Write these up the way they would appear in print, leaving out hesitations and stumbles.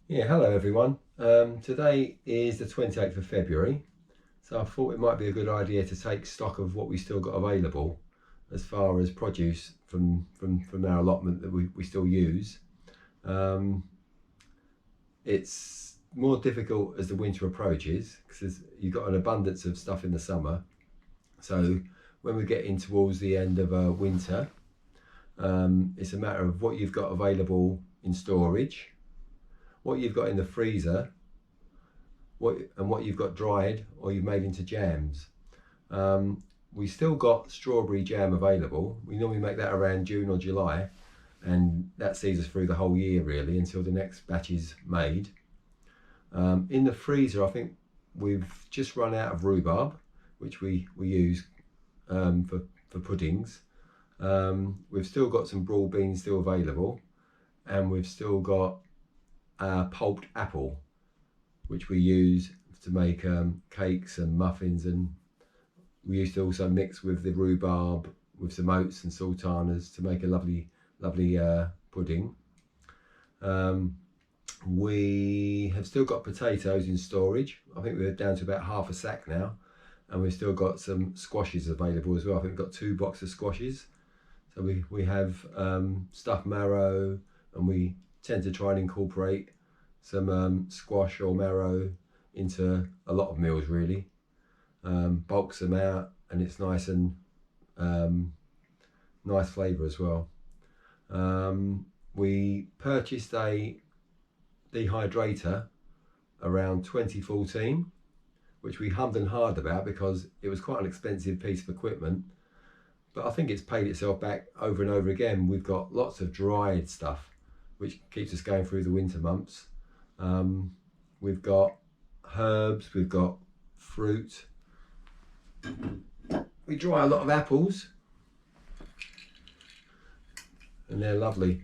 Yeah, hello everyone. Today is the 28th of February, so I thought it might be a good idea to take stock of what we still got available as far as produce from our allotment that we still use. Um, it's more difficult as the winter approaches because you've got an abundance of stuff in the summer. So when we get in towards the end of winter, it's a matter of what you've got available in storage, what you've got in the freezer, what you've got dried or you've made into jams. We still got strawberry jam available. We normally make that around June or July, and that sees us through the whole year really until the next batch is made. In the freezer, I think we've just run out of rhubarb, which we use for puddings. We've still got some broad beans still available, and we've still got pulped apple, which we use to make cakes and muffins, and we used to also mix with the rhubarb with some oats and sultanas to make a lovely pudding. We have still got potatoes in storage. I think we're down to about half a sack now, and we've still got some squashes available as well. I think we've got 2 boxes of squashes. So we have stuffed marrow, and we tend to try and incorporate some squash or marrow into a lot of meals really. Bulks them out, and it's nice and nice flavour as well. We purchased a dehydrator around 2014, which we hummed and hawed about because it was quite an expensive piece of equipment, but I think it's paid itself back over and over again. We've got lots of dried stuff which keeps us going through the winter months. We've got herbs, we've got fruit. We dry a lot of apples, and they're lovely.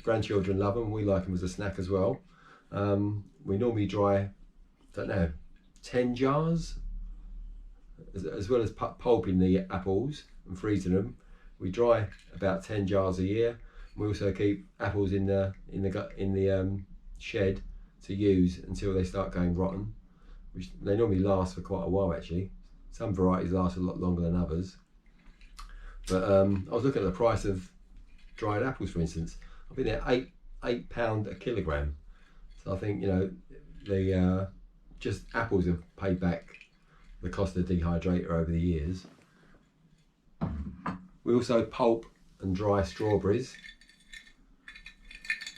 Grandchildren love them. We like them as a snack as well. We normally dry, don't know, 10 jars, as well as pulping the apples and freezing them. We dry about 10 jars a year. We also keep apples in the shed to use until they start going rotten, which they normally last for quite a while actually. Some varieties last a lot longer than others. But I was looking at the price of dried apples, for instance. I think they're £8 a kilogram. So I think, you know, the just apples have paid back the cost of the dehydrator over the years. We also pulp and dry strawberries,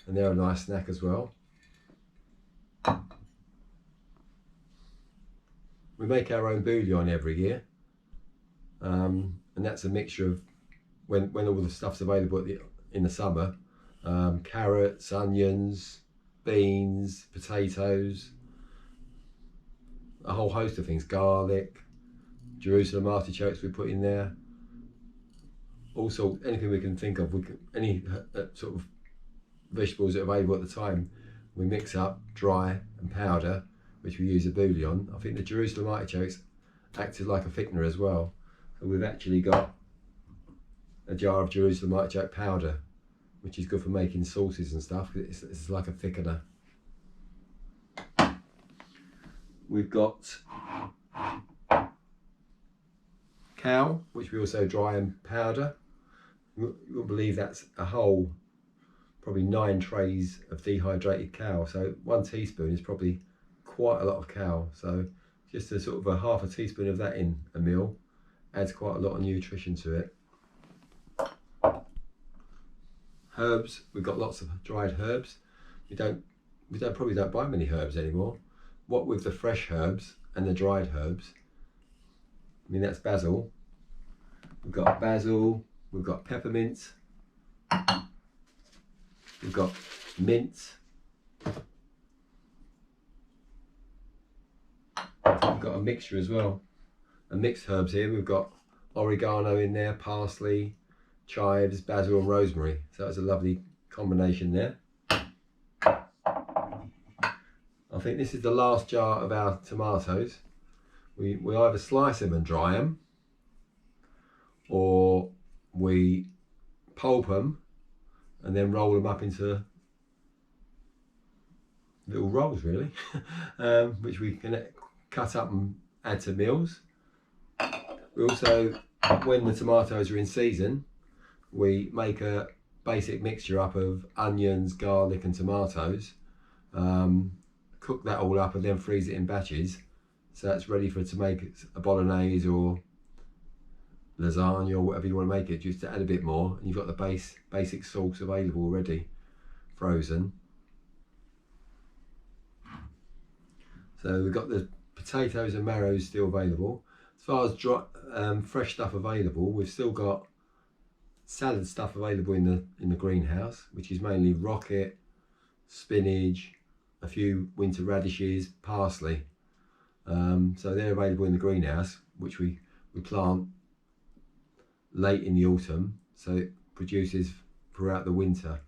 and they're a nice snack as well. We make our own bouillon every year, and that's a mixture of when all the stuff's available in the summer, carrots, onions, beans, potatoes, a whole host of things, garlic, Jerusalem artichokes we put in there. Also, anything we can think of, any sort of vegetables that are available at the time, we mix up, dry and powder, which we use a bouillon. I think the Jerusalem artichokes acted like a thickener as well. So we've actually got a jar of Jerusalem artichoke powder, which is good for making sauces and stuff. It's like a thickener. We've got cow, which we also dry and powder. You won't believe that's a whole, probably 9 trays of dehydrated cow. So 1 teaspoon is probably quite a lot of cow. So just a sort of a half a teaspoon of that in a meal adds quite a lot of nutrition to it. Herbs, we've got lots of dried herbs. We probably don't buy many herbs anymore. What with the fresh herbs and the dried herbs, I mean, that's basil. We've got basil, we've got peppermint, we've got mint, we've got a mixture as well, a mixed herbs here. We've got oregano in there, parsley, chives, basil and rosemary. So that's a lovely combination there. I think this is the last jar of our tomatoes. We either slice them and dry them, or we pulp them and then roll them up into little rolls really, which we can cut up and add to meals. We also, when the tomatoes are in season, we make a basic mixture up of onions, garlic and tomatoes, cook that all up and then freeze it in batches, so it's ready to make a bolognese or lasagna or whatever you want to make it, just to add a bit more, and you've got the basic sauce available already, frozen. So we've got the potatoes and marrows still available. As far as dry, fresh stuff available, we've still got salad stuff available in the greenhouse, which is mainly rocket, spinach, a few winter radishes, parsley. So they're available in the greenhouse, which we plant late in the autumn, so it produces throughout the winter.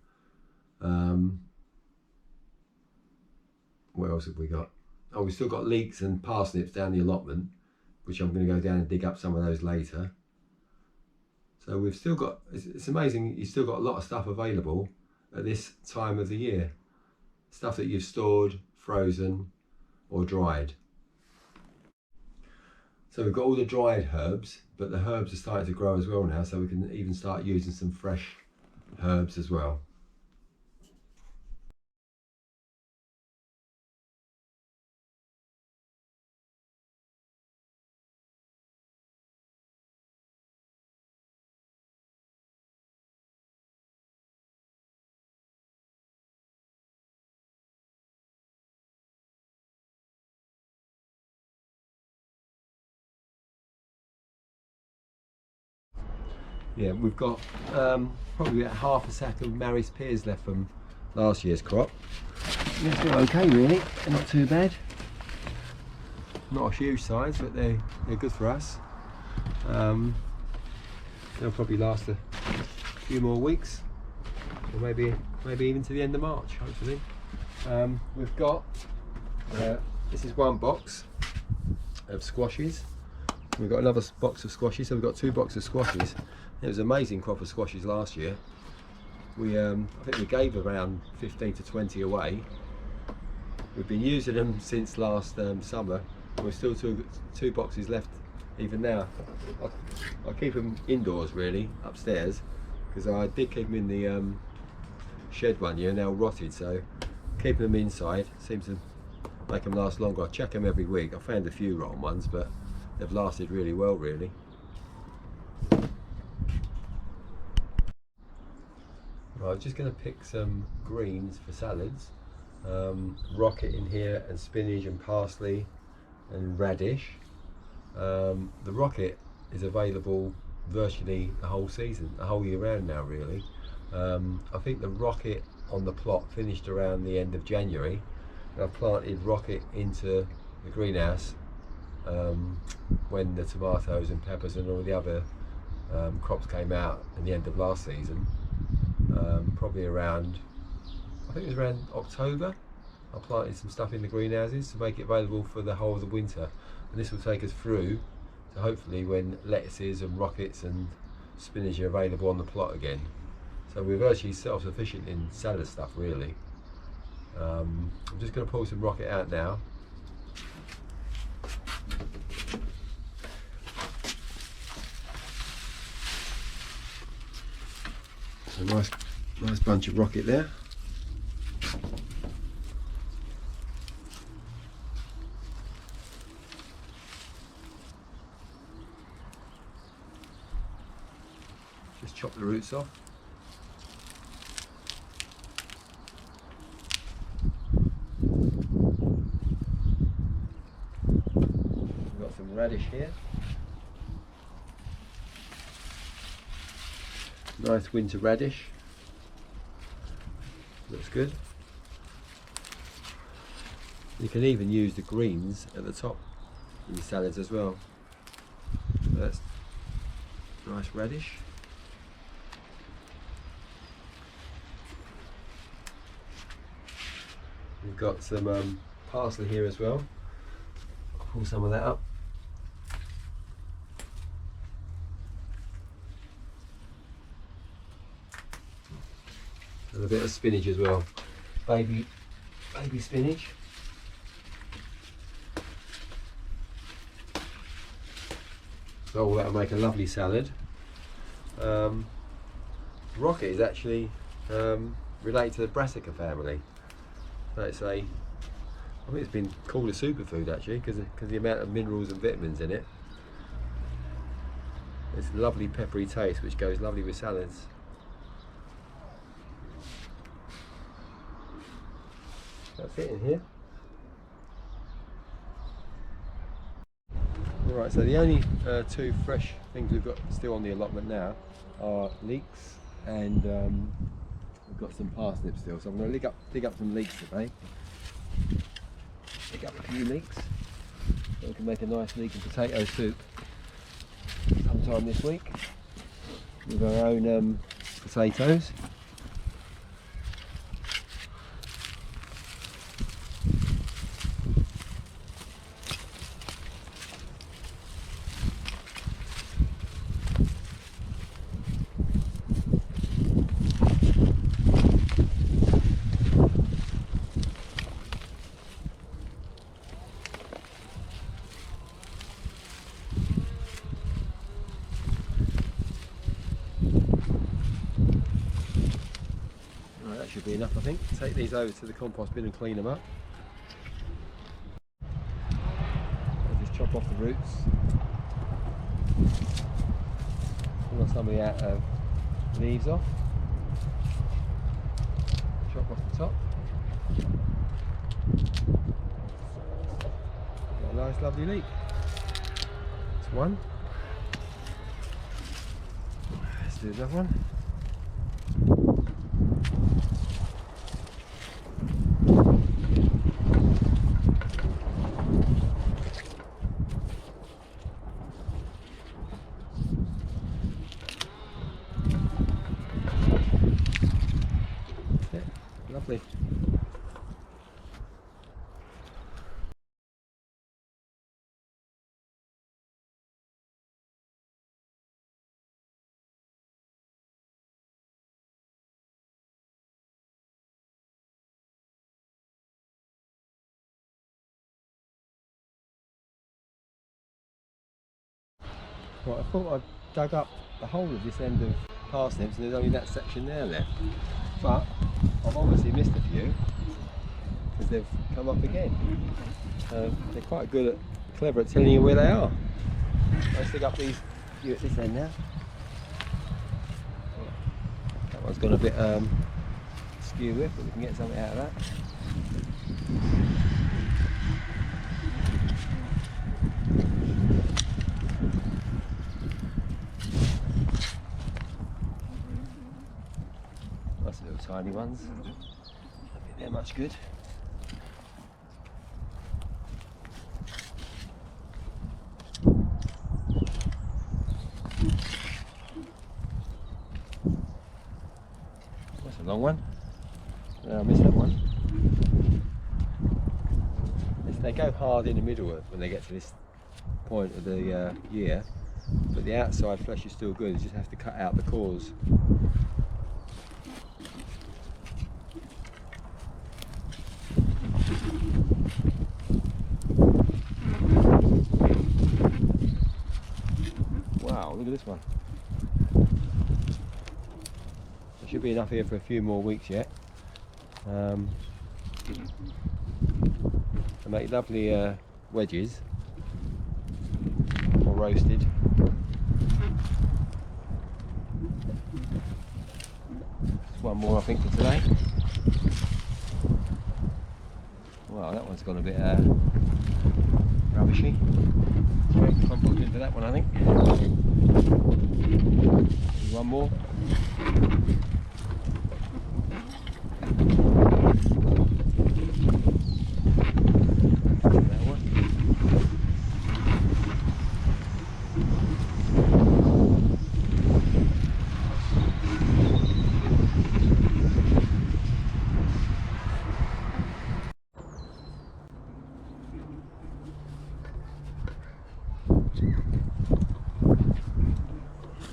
What else have we got? Oh, we've still got leeks and parsnips down the allotment, which I'm going to go down and dig up some of those later. So we've still got, it's amazing, you've still got a lot of stuff available at this time of the year. Stuff that you've stored, frozen or dried. So we've got all the dried herbs, but the herbs are starting to grow as well now, so we can even start using some fresh herbs as well. Yeah, we've got probably about half a sack of Maris pears left from last year's crop. They're still okay really, they're not too bad. Not a huge size, but they're good for us. They'll probably last a few more weeks, or maybe even to the end of March, hopefully. We've got, this is one box of squashes. We've got another box of squashes, so we've got 2 boxes of squashes. It was an amazing crop of squashes last year. I think we gave around 15 to 20 away. We've been using them since last summer. We've still 2 boxes left even now. I keep them indoors really, upstairs, because I did keep them in the shed one year, now rotted, so keeping them inside seems to make them last longer. I check them every week. I found a few rotten ones, but they've lasted really well really. Right, I'm just going to pick some greens for salads. Rocket in here, and spinach and parsley and radish. The rocket is available virtually the whole season, the whole year round now really. I think the rocket on the plot finished around the end of January, and I planted rocket into the greenhouse when the tomatoes and peppers and all the other crops came out in the end of last season. Probably around, I think it was around October, I planted some stuff in the greenhouses to make it available for the whole of the winter, and this will take us through to hopefully when lettuces and rockets and spinach are available on the plot again. So we're virtually self-sufficient in salad stuff really. I'm just going to pull some rocket out now. A nice bunch of rocket there. Just chop the roots off. We've got some radish here. Nice winter radish. Looks good. You can even use the greens at the top in your salads as well. That's nice radish. We've got some parsley here as well. I'll pull some of that up. And a bit of spinach as well. Baby baby spinach. So that'll make a lovely salad. Rocket is actually related to the brassica family. So it's I think it's been called a superfood actually because of the amount of minerals and vitamins in it. It's a lovely peppery taste which goes lovely with salads. That's it in here. Alright, so the only two fresh things we've got still on the allotment now are leeks, and we've got some parsnips still. So I'm going to dig up some leeks today. Dig up a few leeks so we can make a nice leek and potato soup sometime this week with our own potatoes. Should be enough, I think. Take these over to the compost bin and clean them up. I'll just chop off the roots. Pull some of the leaves off. Chop off the top. Got a nice lovely leek. That's one. Let's do another one. Lovely. Right, I thought I'd dug up the whole of this end of parsnips and there's only that section there left. But I've obviously missed a few because they've come up again. They're quite clever at telling you where they are. Let's dig up these few at this end now. That one's gone a bit skew with, but we can get something out of that. Nice little tiny ones. I don't think they're much good. That's a long one. I missed that one. They go hard in the middle when they get to this point of the year, but the outside flesh is still good. You just have to cut out the cores. Wow, look at this one. There should be enough here for a few more weeks yet. They make lovely wedges or roasted. Just one more I think for today. Wow, that one's gone a bit rubbishy. Sorry, compost into that one I think. One more.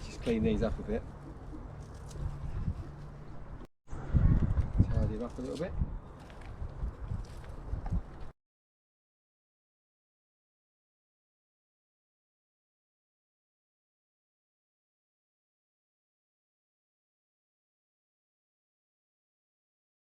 Just clean these up a bit. Tidy them up a little bit.